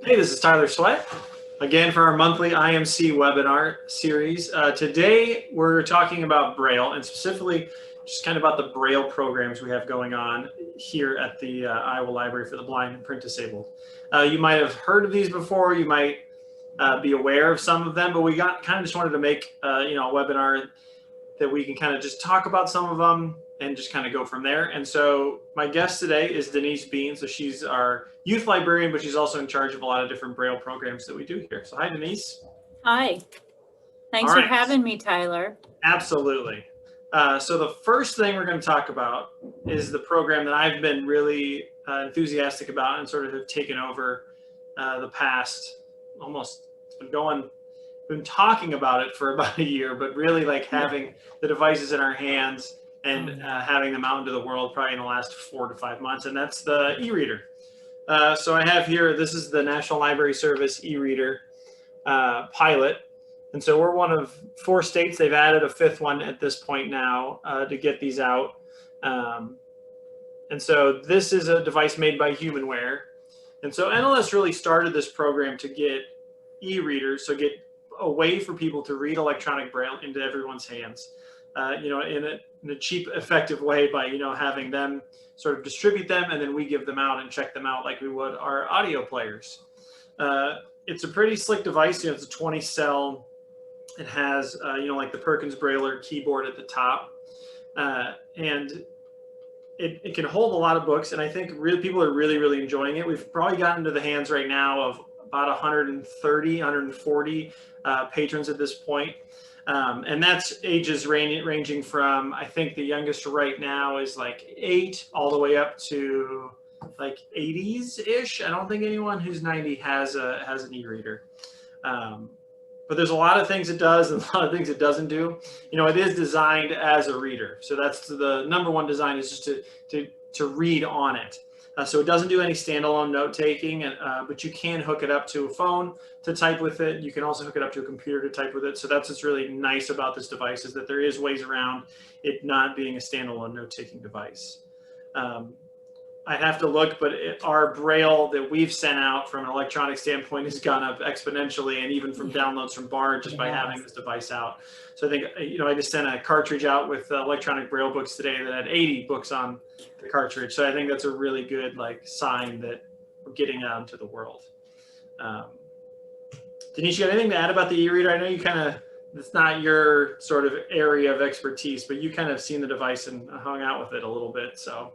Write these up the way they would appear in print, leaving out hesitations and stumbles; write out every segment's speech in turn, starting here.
Hey, this is Tyler Sweat, again for our monthly IMC webinar series. Today we're talking about Braille, and specifically just kind of about the Braille programs we have going on here at the Iowa Library for the Blind and Print Disabled. You might have heard of these before, you might be aware of some of them, but we kind of just wanted to make a webinar that we can kind of just talk about some of them and just kind of go from there. And so my guest today is Denise Bean. So she's our youth librarian, but she's also in charge of a lot of different Braille programs that we do here. So hi, Denise. Hi. Thanks for having me, Tyler. Absolutely. So the first thing we're going to talk about is the program that I've been really enthusiastic about and sort of have taken over the past almost, it's been talking about it for about a year, but really like having the devices in our hands and having them out into the world probably in the last 4 to 5 months, and that's the e-reader. So I have here, this is the National Library Service e-reader pilot. And so we're one of 4 states. They've added a 5th one at this point now to get these out. And so this is a device made by Humanware. And so NLS really started this program to get e-readers, so get a way for people to read electronic Braille into everyone's hands, in a cheap, effective way by, having them sort of distribute them, and then we give them out and check them out like we would our audio players. It's a pretty slick device. It's a 20 cell. It has, like the Perkins Brailler keyboard at the top, and it can hold a lot of books. And I think people are really, really enjoying it. We've probably gotten into the hands right now of about 130, 140 patrons at this point. And that's ages ranging from, I think the youngest right now is like 8 all the way up to like 80s-ish. I don't think anyone who's 90 has an e-reader. But there's a lot of things it does and a lot of things it doesn't do. It is designed as a reader. So that's the number one design, is just to read on it. So it doesn't do any standalone note taking, but you can hook it up to a phone to type with it. You can also hook it up to a computer to type with it. So that's what's really nice about this device, is that there is ways around it not being a standalone note taking device. I have to look, but our Braille that we've sent out from an electronic standpoint has gone up exponentially, and even from downloads from Bard just by having this device out. So I think, I just sent a cartridge out with electronic Braille books today that had 80 books on the cartridge. So I think that's a really good sign that we're getting out into the world. Denise, you got anything to add about the e-reader? I know you it's not your sort of area of expertise, but you kind of seen the device and hung out with it a little bit, so.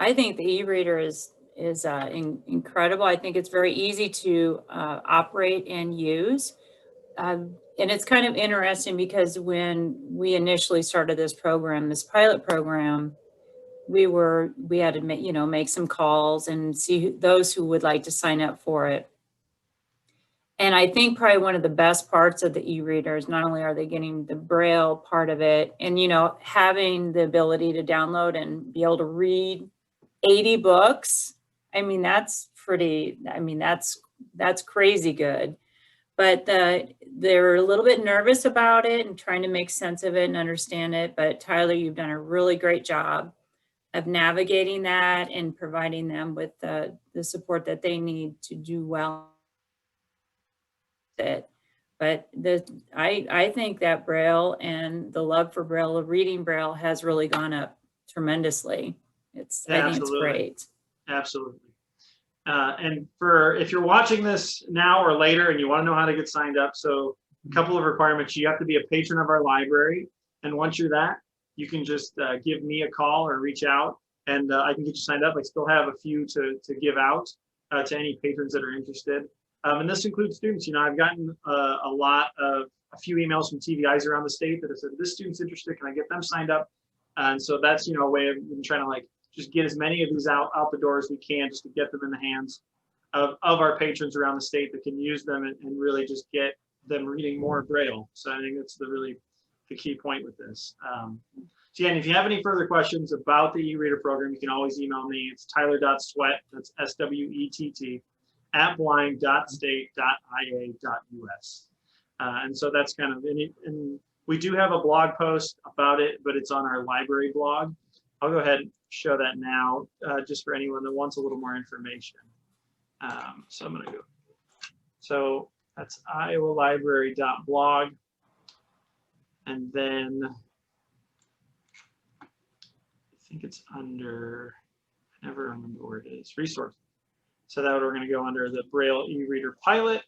I think the e-reader is incredible. I think it's very easy to operate and use. And it's kind of interesting because when we initially started this program, this pilot program, we had to make some calls and see those who would like to sign up for it. And I think probably one of the best parts of the e-readers, not only are they getting the Braille part of it, and having the ability to download and be able to read 80 books. I mean, that's crazy good. But they're a little bit nervous about it and trying to make sense of it and understand it. But Tyler, you've done a really great job of navigating that and providing them with the support that they need to do well. But I think that Braille and the love for Braille, of reading Braille, has really gone up tremendously. I think it's great. Absolutely. And if you're watching this now or later and you want to know how to get signed up, so a couple of requirements: you have to be a patron of our library, and once you're that, you can just give me a call or reach out, and I can get you signed up. I still have a few to give out to any patrons that are interested, and this includes students. I've gotten a few emails from TVIs around the state that have said, this student's interested, can I get them signed up? And so that's a way of trying to just get as many of these out the door as we can, just to get them in the hands of our patrons around the state that can use them and really just get them reading more Braille. So I think that's the key point with this. So yeah, and if you have any further questions about the e-reader program, you can always email me. It's tyler.swett, that's SWETT, @blind.state.ia.us. And so that's kind of it. And we do have a blog post about it, but it's on our library blog. I'll go ahead and show that now, just for anyone that wants a little more information. So I'm going to go. So that's iowalibrary.blog. And then I think it's under, I never remember where it is, resources. So that we're going to go under the Braille e-reader pilot.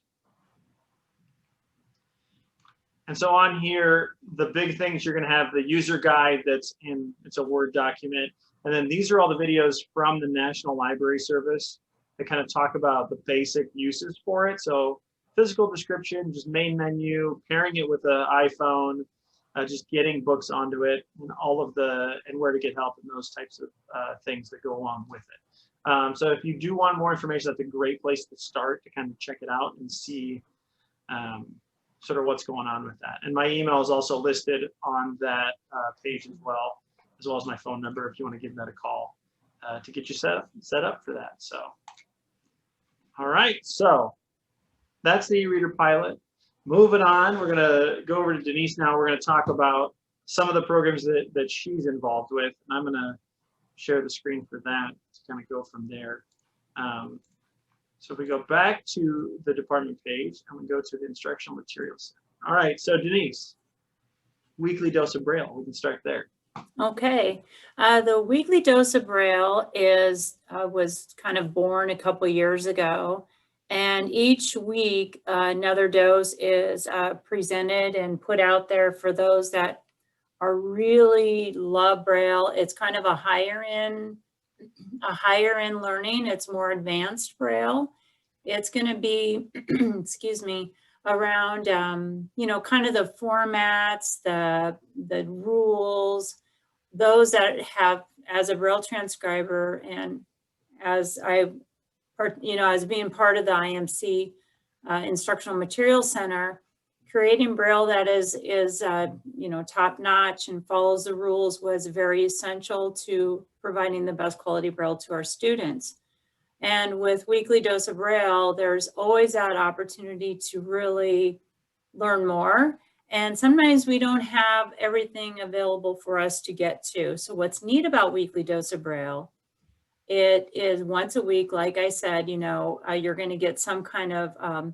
And so on here, the big things, you're going to have the user guide that's in, it's a Word document. And then these are all the videos from the National Library Service that kind of talk about the basic uses for it. So physical description, just main menu, pairing it with an iPhone, just getting books onto it, and all of the, and where to get help and those types of things that go along with it. So if you do want more information, that's a great place to start to kind of check it out and see sort of what's going on with that. And my email is also listed on that page as well as my phone number if you want to give that a call to get you set up for that. So, all right, so that's the e-reader pilot. Moving on, we're gonna go over to Denise now. We're gonna talk about some of the programs that she's involved with. And I'm gonna share the screen for that to kind of go from there. So if we go back to the department page and we go to the instructional materials. All right, so Denise, weekly dose of Braille, we can start there. Okay, the weekly dose of Braille was kind of born a couple years ago, and each week another dose is presented and put out there for those that are really love Braille. It's kind of a higher end learning. It's more advanced Braille. It's going to be, excuse me, around, you know, kind of the formats, the rules, those that have, as a Braille transcriber and as as being part of the IMC Instructional Materials Center, creating Braille that is you know, top notch and follows the rules was very essential to providing the best quality Braille to our students. And with Weekly Dose of Braille, there's always that opportunity to really learn more. And sometimes we don't have everything available for us to get to. So what's neat about Weekly Dose of Braille, it is once a week, like I said, you know, you're going to get some kind of,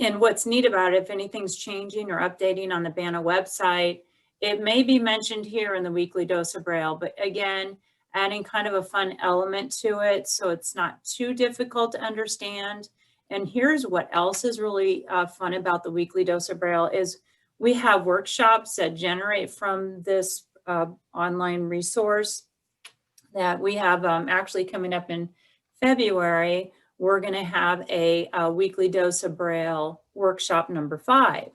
and what's neat about it, if anything's changing or updating on the BANA website, it may be mentioned here in the Weekly Dose of Braille, but again, adding kind of a fun element to it so it's not too difficult to understand. And here's what else is really fun about the Weekly Dose of Braille is we have workshops that generate from this online resource that we have actually coming up in February. We're going to have a Weekly Dose of Braille workshop number 5.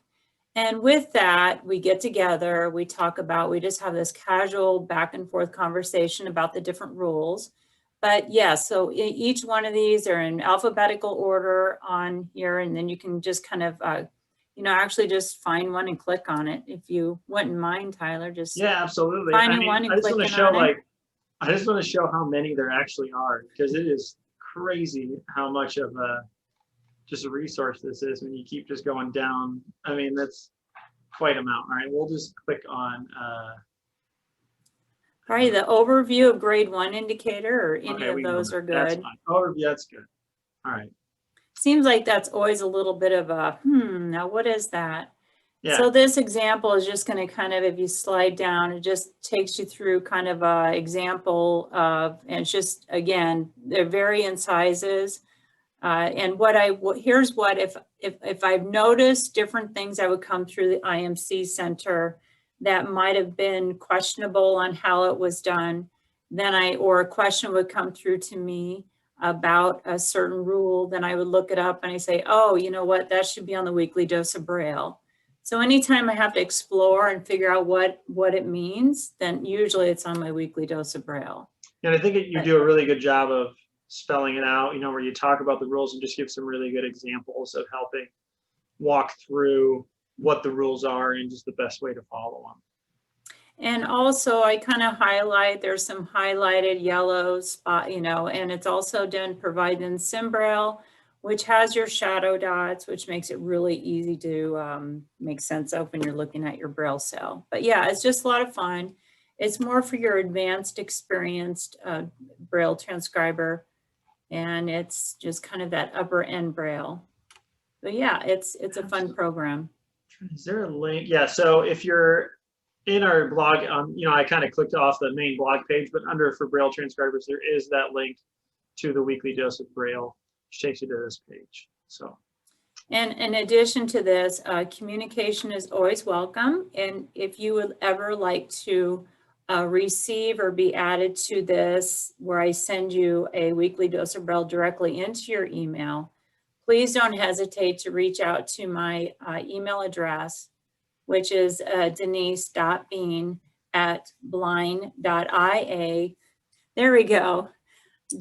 And with that, we get together, we talk about, we just have this casual back and forth conversation about the different rules. But yeah, so each one of these are in alphabetical order on here, and then you can just kind of, you know, actually just find one and click on it. If you wouldn't mind, Tyler, just yeah, absolutely. finding one and clicking on it. I just want to show how many there actually are, because it is crazy how much of just a resource this is when you keep just going down. I mean, that's quite amount. All right, we'll just click on all right, the overview of grade 1 indicator, or any okay, of those are good. That's fine. Overview, that's good. All right. Seems like that's always a little bit of a now what is that? Yeah. So this example is just going to kind of, if you slide down, it just takes you through kind of a example of, and it's just, again, they're varying sizes. And here's what, if I've noticed different things that would come through the IMC Center that might have been questionable on how it was done, then or a question would come through to me about a certain rule, then I would look it up and I say, oh, you know what, that should be on the Weekly Dose of Braille. So anytime I have to explore and figure out what it means, then usually it's on my Weekly Dose of Braille. And I think you do a really good job of spelling it out, you know, where you talk about the rules and just give some really good examples of helping walk through what the rules are and just the best way to follow them. And also I kind of highlight, there's some highlighted yellow spot, you know, and it's also done provided in SimBraille, which has your shadow dots, which makes it really easy to make sense of when you're looking at your Braille cell. But yeah, it's just a lot of fun. It's more for your advanced, experienced Braille transcriber. and it's just kind of that upper end Braille. But yeah, it's a fun program. Is there a link? Yeah, so if you're in our blog, I kind of clicked off the main blog page, but under for Braille transcribers, there is that link to the weekly dose of Braille, which takes you to this page. So. And in addition to this, communication is always welcome. And if you would ever like to receive or be added to this, where I send you a weekly dose of Braille directly into your email, please don't hesitate to reach out to my email address, which is denise.bean@blind.ia. There we go.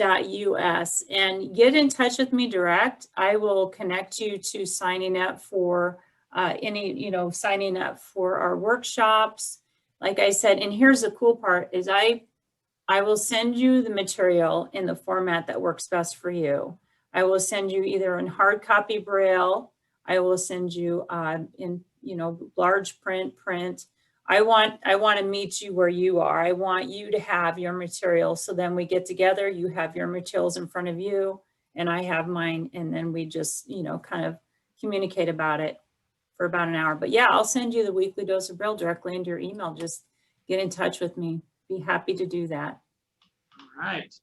.us, and get in touch with me direct. I will connect you to signing up for signing up for our workshops. Like I said, and here's the cool part is I will send you the material in the format that works best for you. I will send you either in hard copy Braille. I will send you in large print. I want to meet you where you are. I want you to have your material. So then we get together, you have your materials in front of you and I have mine. And then we just, kind of communicate about it for about an hour. But yeah, I'll send you the weekly dose of Braille directly into your email. Just get in touch with me. Be happy to do that. All right.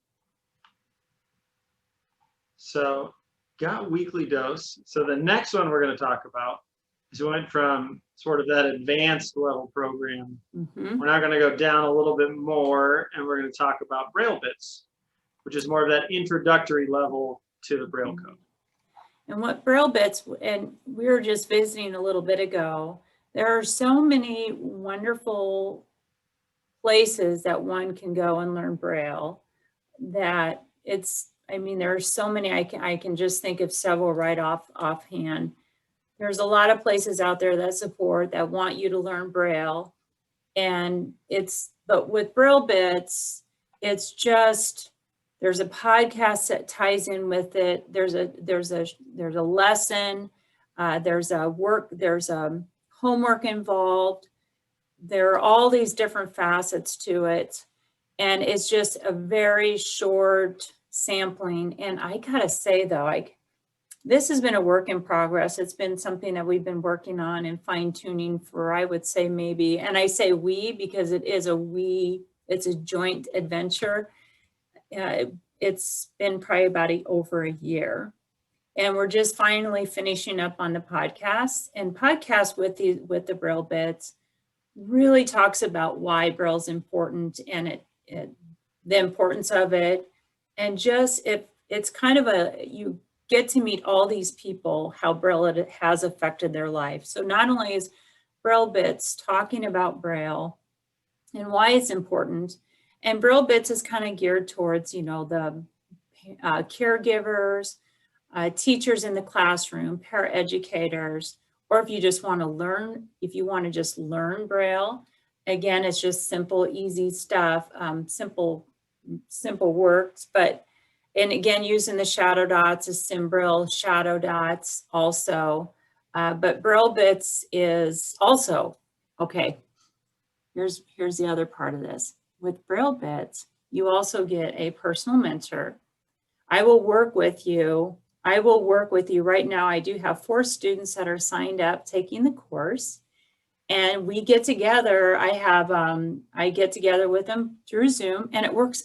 So got weekly dose. So the next one we're going to talk about is we went from sort of that advanced level program. Mm-hmm. We're now going to go down a little bit more and we're going to talk about Braille Bits, which is more of that introductory level to the Braille code. And what Braille Bits, and we were just visiting a little bit ago, there are so many wonderful places that one can go and learn Braille that there are so many. I can just think of several right offhand. There's a lot of places out there that support, that want you to learn Braille. But with Braille Bits, it's just, there's a podcast that ties in with it. There's a lesson, there's a homework involved. There are all these different facets to it. And it's just a very short sampling. And I gotta say though, this has been a work in progress. It's been something that we've been working on and fine tuning for, I would say maybe, and I say we because it's a joint adventure. It's been probably about over a year. And we're just finally finishing up on the podcast. And podcast with the Braille Bits really talks about why Braille is important and the importance of it. And just it's kind of you get to meet all these people, how Braille has affected their life. So not only is Braille Bits talking about Braille and why it's important, and Braille Bits is kind of geared towards, the caregivers, teachers in the classroom, paraeducators, or if you just want to just learn Braille. Again, it's just simple, easy stuff, simple works, and again, using the shadow dots, the SimBraille shadow dots also. But Braille Bits is also, okay, here's the other part of this. With Braille Bits, you also get a personal mentor. I will work with you right now. I do have 4 students that are signed up taking the course. And we get together. I get together with them through Zoom, and it works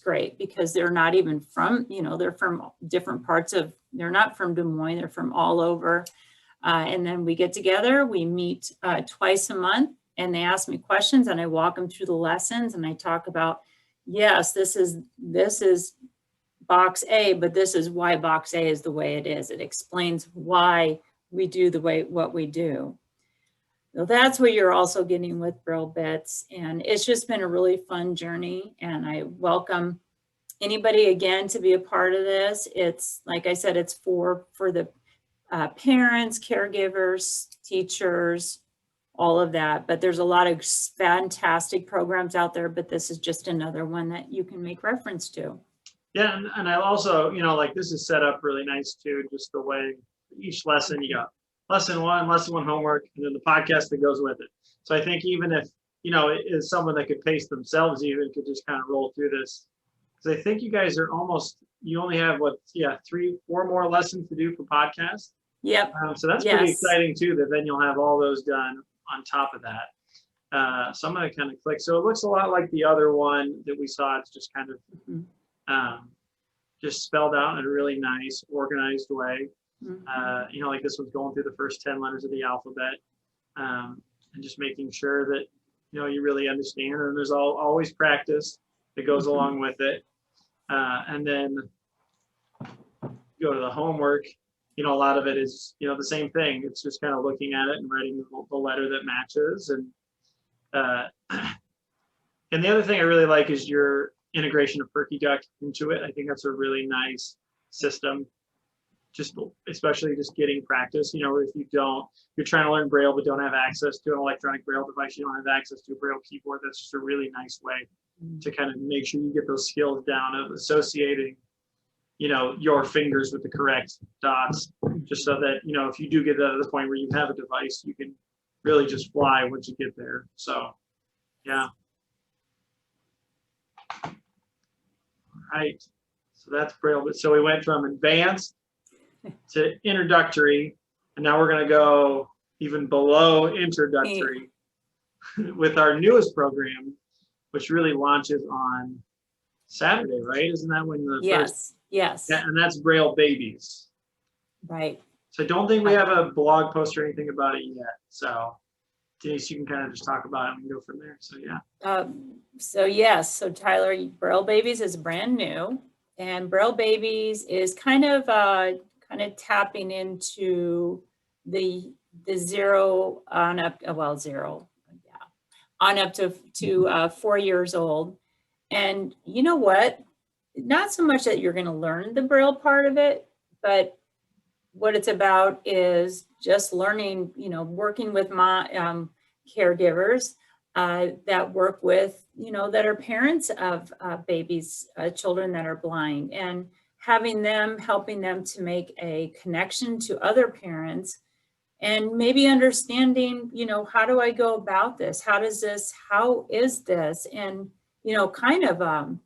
great because they're not even from, they're from different parts they're not from Des Moines, they're from all over. And then we get together, we meet twice a month, and they ask me questions and I walk them through the lessons and I talk about, yes, this is box A, but this is why box A is the way it is. It explains why we do what we do. So that's what you're also getting with Braille Bits. And it's just been a really fun journey. And I welcome anybody again to be a part of this. It's, like I said, it's for the parents, caregivers, teachers, all of that. But there's a lot of fantastic programs out there, but this is just another one that you can make reference to. Yeah, and I also, this is set up really nice too, just the way each lesson you got. Lesson one homework, and then the podcast that goes with it. So I think even if, it is someone that could pace themselves, even could just kind of roll through this. Because I think you guys are almost you only have what, 4 more lessons to do for podcasts. Yep. So that's pretty Yes. exciting too, that then you'll have all those done on top of that. So I'm going to kind of click. So it looks a lot like the other one that we saw. It's just kind of just spelled out in a really nice, organized way. You know, like this one's going through the first 10 letters of the alphabet, and just making sure that, you know, you really understand. And there's always practice that goes along with it. And then go to the homework. You know, a lot of it is, you know, the same thing. It's just kind of looking at it and writing the letter that matches. And the other thing I really like is your integration of Perky Duck into it. I think that's a really nice system. Just especially just getting practice. You know, if you're trying to learn Braille but don't have access to an electronic Braille device, you don't have access to a Braille keyboard. That's just a really nice way to kind of make sure you get those skills down of associating, you know, your fingers with the correct dots, just so that, you know, if you do get to the point where you have a device, you can really just fly once you get there. So, yeah. All right. So that's Braille. So we went from advanced to introductory, and now we're going to go even below introductory with our newest program, which really launches on Saturday, right? Isn't that when the first? Yes. Yeah, and that's Braille Babies. Right. So I don't think we have a blog post or anything about it yet. So Denise, you can kind of just talk about it and we can go from there. So yeah. So Tyler, Braille Babies is brand new, and Braille Babies is kind of tapping into the 0 on up, on up to 4 years old. And you know what? Not so much that you're going to learn the Braille part of it, but what it's about is just learning, you know, working with my caregivers that work with, you know, that are parents of babies, children that are blind, and having them, helping them to make a connection to other parents, and maybe understanding, you know, how do I go about this? How is this? And, you know, kind of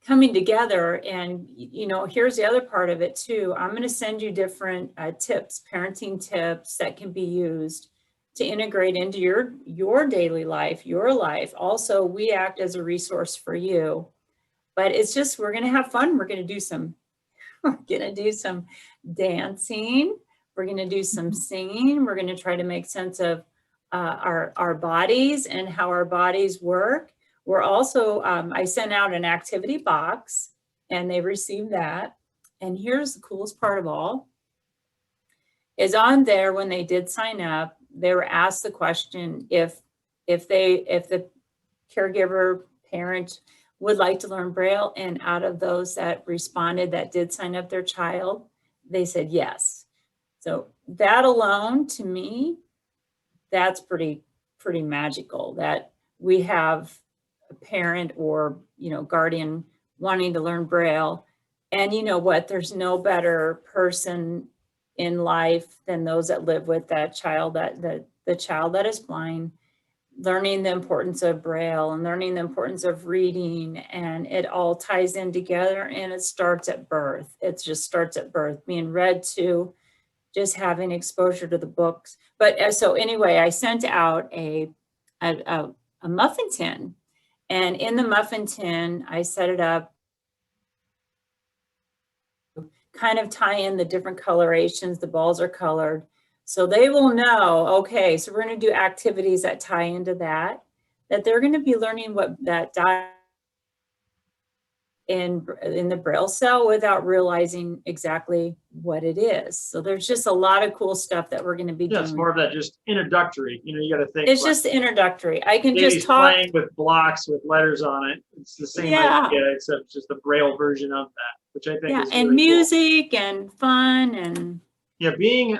coming together. And, you know, here's the other part of it too. I'm going to send you different tips, parenting tips that can be used to integrate into your daily life, your life. Also, we act as a resource for you, but it's just, we're going to have fun. We're going to do some dancing. We're going to do some singing. We're going to try to make sense of our bodies and how our bodies work. We're also, I sent out an activity box and they received that. And here's the coolest part of all, is on there when they did sign up, they were asked the question if the caregiver parent would like to learn Braille, and out of those that responded that did sign up their child, they said yes. So that alone, to me, that's pretty magical, that we have a parent or, you know, guardian wanting to learn Braille. And you know what, there's no better person in life than those that live with that child, the child that is blind, learning the importance of Braille and learning the importance of reading, and it all ties in together, and it starts at birth. It just starts at birth, being read to, just having exposure to the books. But so anyway, I sent out a muffin tin, and in the muffin tin, I set it up, kind of tie in the different colorations, the balls are colored. So they will know, okay, so we're going to do activities that tie into that they're going to be learning what that in the Braille cell without realizing exactly what it is. So there's just a lot of cool stuff that we're going to be doing. It's more of that just introductory. You know, you got to think. It's just introductory. I can just talk. Playing with blocks with letters on it. It's the same idea, except just the Braille version of that, which I think is and really music cool. And fun and. Yeah, being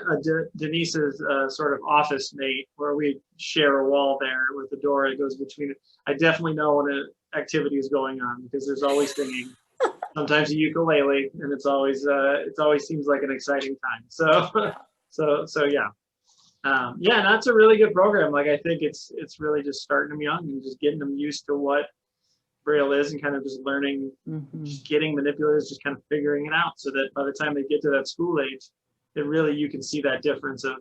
Denise's sort of office mate, where we share a wall there with the door that goes between it, I definitely know when an activity is going on, because there's always singing, sometimes a ukulele, and it always seems like an exciting time. So yeah, and that's a really good program. Like, I think it's really just starting them young and just getting them used to what Braille is, and kind of just learning, just getting manipulators, just kind of figuring it out, so that by the time they get to that school age, it really, you can see that difference of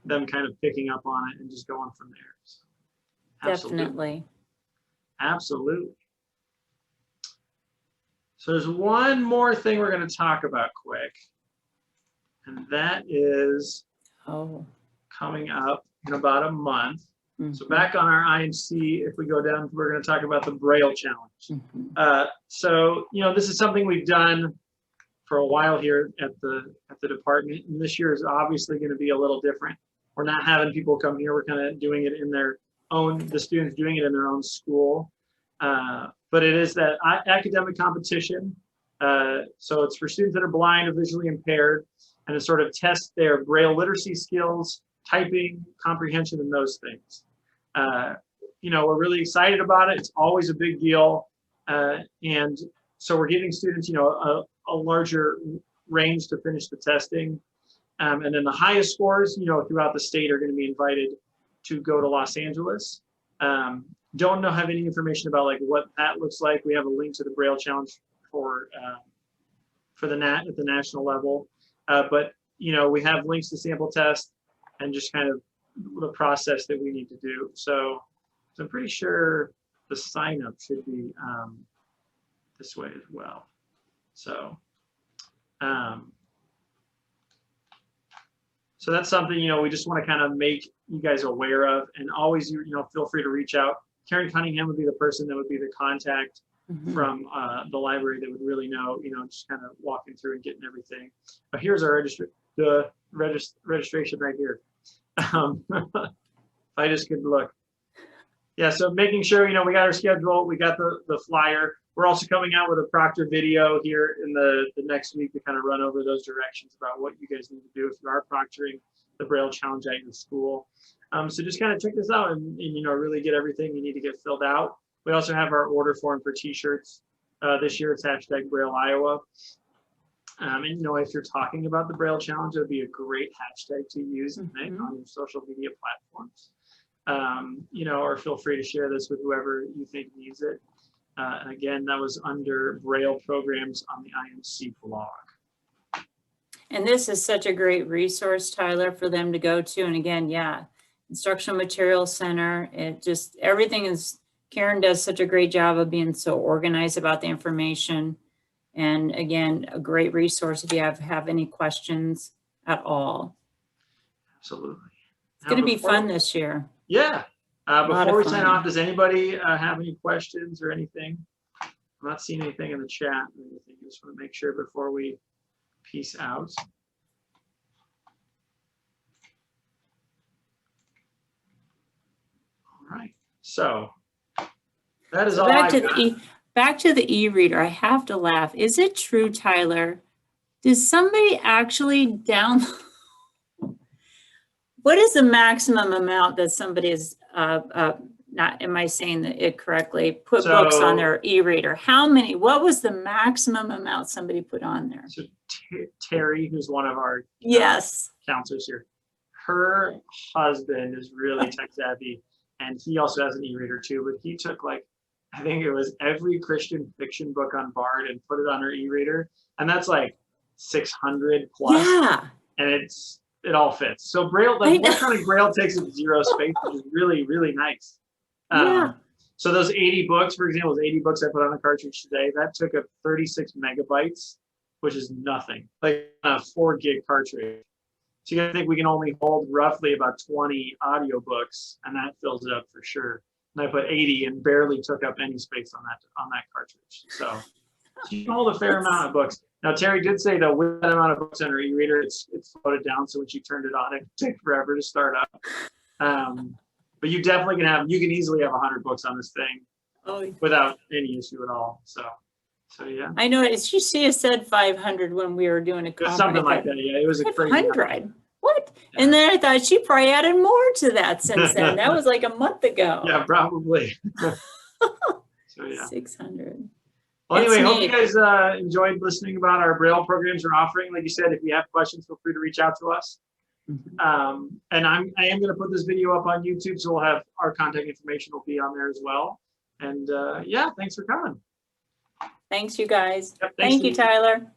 them kind of picking up on it and just going from there. So, Definitely. Absolutely. So there's one more thing we're going to talk about quick, and that is coming up in about a month. So back on our IMC, if we go down, we're going to talk about the Braille Challenge. So, you know, this is something we've done for a while here at the department, and this year is obviously going to be a little different. We're not having people come here. We're kind of doing it in their own, the students doing it in their own school. But it is that academic competition. So it's for students that are blind or visually impaired, and to sort of test their Braille literacy skills, typing, comprehension, and those things. You know, we're really excited about it. It's always a big deal. And so we're giving students, you know, a larger range to finish the testing. And then the highest scores, you know, throughout the state are going to be invited to go to Los Angeles. Don't have any information about like what that looks like. We have a link to the Braille Challenge for at the national level. But, you know, we have links to sample tests and just kind of the process that we need to do. So I'm pretty sure the sign up should be this way as well. So, so that's something, you know, we just want to kind of make you guys aware of, and always, you know, feel free to reach out. Karen Cunningham would be the person that would be the contact from the library that would really know, you know, just kind of walking through and getting everything. But here's our registration right here. I just could look. Yeah, so making sure, you know, we got our schedule, we got the flyer. We're also coming out with a proctor video here in the next week to kind of run over those directions about what you guys need to do if you are proctoring the Braille Challenge at your school. So just kind of check this out and, you know, really get everything you need to get filled out. We also have our order form for t-shirts. This year it's hashtag Braille Iowa. And, you know, if you're talking about the Braille Challenge, it would be a great hashtag to use on your social media platforms. You know, or feel free to share this with whoever you think needs it. And again, that was under Braille Programs on the IMC blog. And this is such a great resource, Tyler, for them to go to. And again, yeah, Instructional Materials Center, it just, everything is, Karen does such a great job of being so organized about the information. And again, a great resource if you have any questions at all. Absolutely. It's going to be fun this year. Yeah. Before we sign off, does anybody have any questions or anything? I'm not seeing anything in the chat or anything. I just want to make sure before we peace out. All right. So that is all I got. Back to the e-reader. I have to laugh. Is it true, Tyler? Does somebody actually download? What is the maximum amount that somebody is, not, am I saying it correctly, put books on their e-reader? How many, what was the maximum amount somebody put on there? So Terry, who's one of our counselors here, her husband is really tech savvy, and he also has an e-reader too, but he took like, I think it was every Christian fiction book on Bard and put it on her e-reader, and that's like 600 plus. Yeah. And it all fits. So Braille, like electronic Braille takes up 0 space, which is really, really nice. So those 80 books, for example, those 80 books I put on the cartridge today, that took up 36 megabytes, which is nothing, like a 4 gig cartridge. So you gotta think we can only hold roughly about 20 audiobooks, and that fills it up for sure. And I put 80 and barely took up any space on that cartridge. So you can hold a fair amount of books. Now, Terry did say that with that amount of books on her e-reader, it's loaded down. So when she turned it on, it would take forever to start up. But you definitely can easily have 100 books on this thing without any issue at all. So yeah. I know she said 500 when we were doing a something like that. Yeah, it was a crazy 500. What? Yeah. And then I thought she probably added more to that since then. That was like a month ago. Yeah, probably. So yeah. 600. Well, anyway, hope you guys enjoyed listening about our Braille programs we're offering. Like you said, if you have questions, feel free to reach out to us. And I am going to put this video up on YouTube, so we'll have our contact information will be on there as well. And yeah, thanks for coming. Thanks, you guys. Yep, thanks, Thank you, Denise. Tyler.